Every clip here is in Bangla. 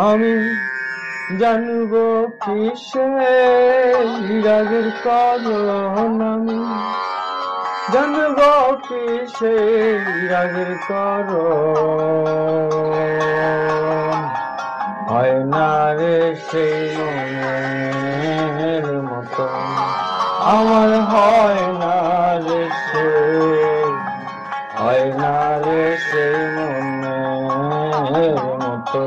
আমি জানব কিসে রাগের কারণ, আমি জানব কিসে রাগের কারণ। হয় না রে সেই মনের মতো, আমার হয় না রে সে, হয় না রে সেই মনের মতো।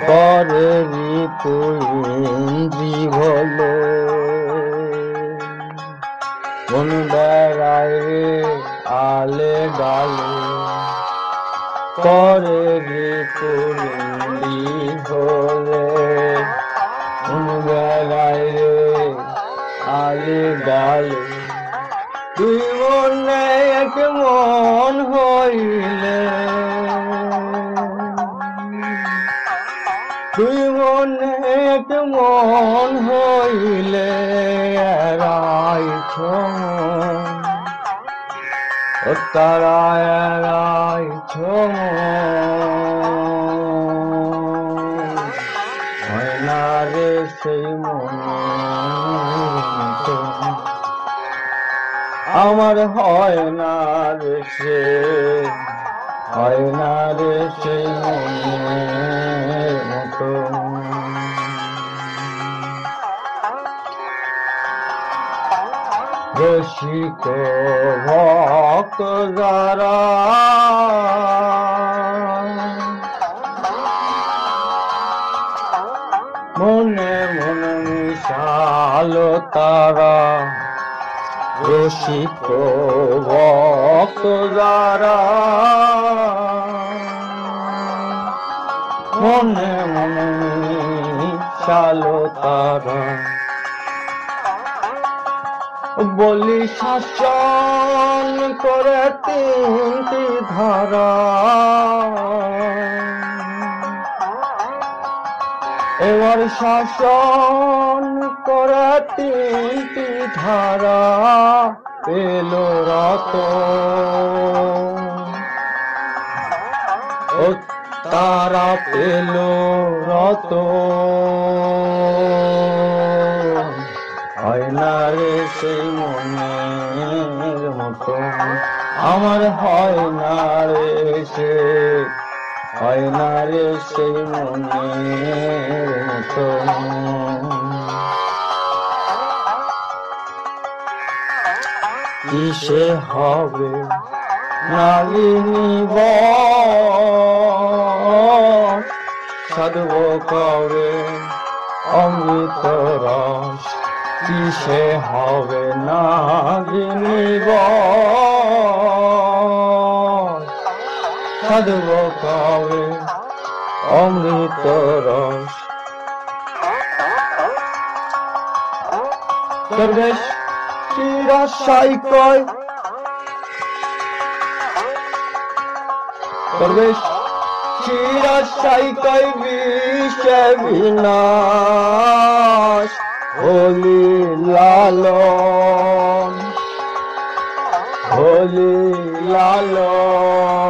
পরেরই তুই বলে মন বেড়ায় রে আলে ডালে, পরেরই তুই বলে মন বেড়ায় রে আলে ডালে। দুই মনে এক মন হইলে, দুই মনে এক মন হইলে এরাইছ ও তারা এরাইছ হয় না রে সেই মনের মতো, আমার হয় না রে সে, হয় না রে সেই মনের মতো। রসিক ভক্ত যারা মনে মনে মিশালো তারা, রসিক ভক্ত যারা মনে মনে মিশালো তারা। বলি শাসন করে তিনটি ধারা, এবার শাসন করে তিনটি ধারা পেল রত ও তারা পেল রত। হয় না রে সেই মনের মতো, আমার হয় না রে সে, হয় না রে সেই মনের মতো। কিসে হবে নাগিনী বশ, সাধব কবে অমৃত রস। কিসে হবে নাগিনী বশ, সাধব কবে অমৃত রস। দরবেশ শিরাশাই কয়, দরবেশ শিরাশাই কয় বিষে বিনাশ হলি লালন, হলি লালন।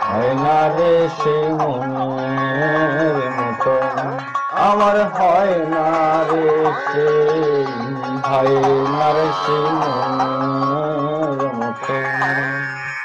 হয় না রে সেই মনের মতো, আমার হয় না রে সেই, হয় না রে সেই মনের